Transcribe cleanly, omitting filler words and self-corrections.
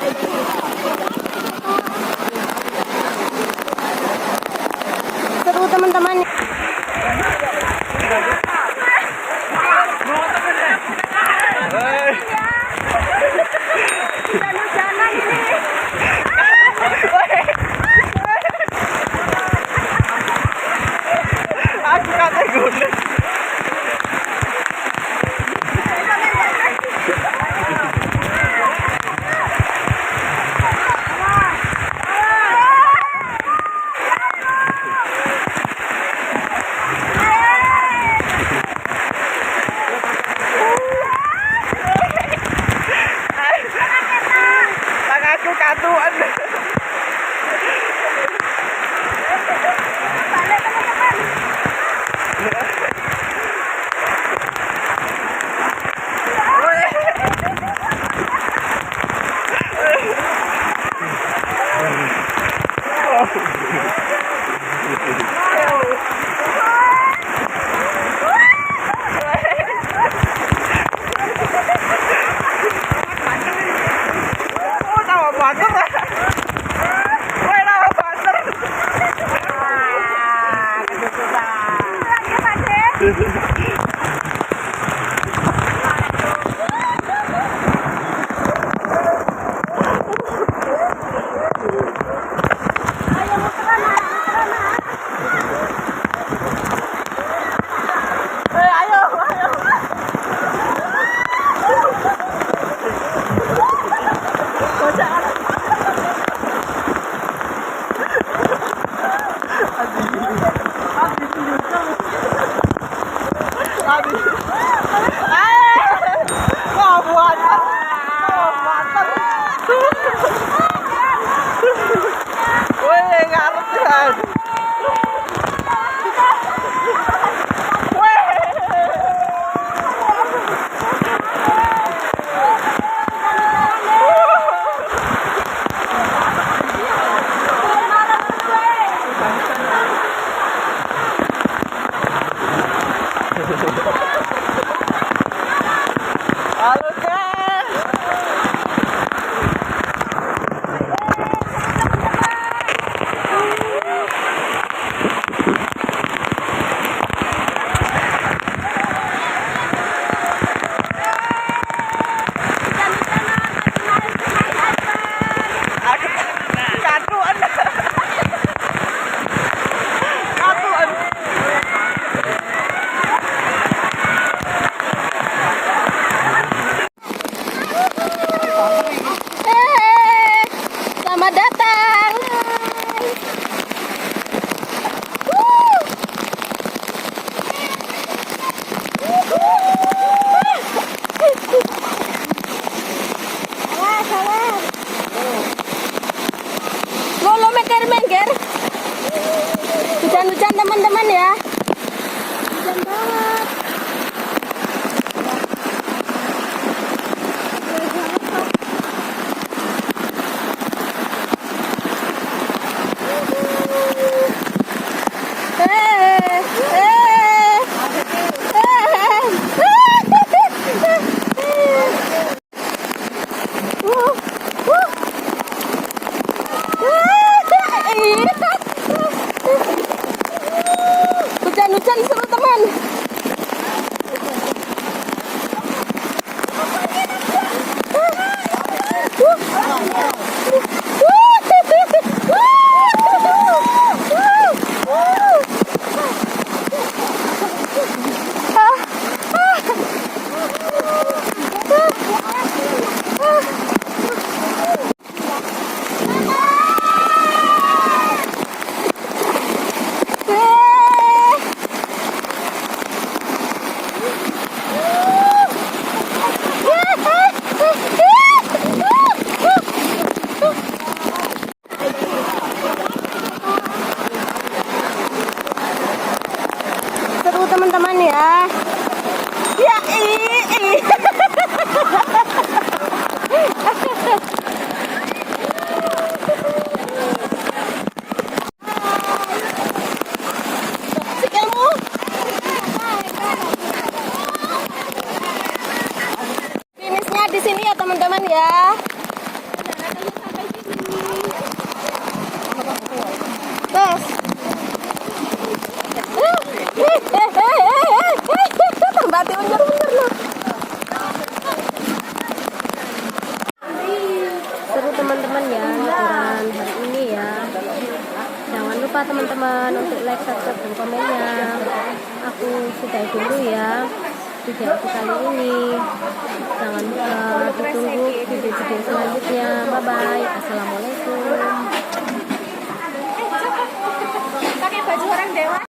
Seru teman-teman. Hujan-hujanan ini. Aku kata guna. Aku katuan. Balik teman-teman. Selamat datang. Lolo menger. Hujan-hujan teman-teman ya. Hujan banget. Hujan-hujan seru teman. Seru teman-teman ya. Ya sikilmu. Finishnya di sini ya teman-teman ya. tes. Terbati unjar-unjar loh. Seru teman-teman ya liburan hari ini ya. Jangan lupa teman-teman untuk like, subscribe, dan komennya. Aku sudahi dulu ya video aku kali ini. Jangan lupa ditunggu video-video selanjutnya. Bye bye. Assalamualaikum.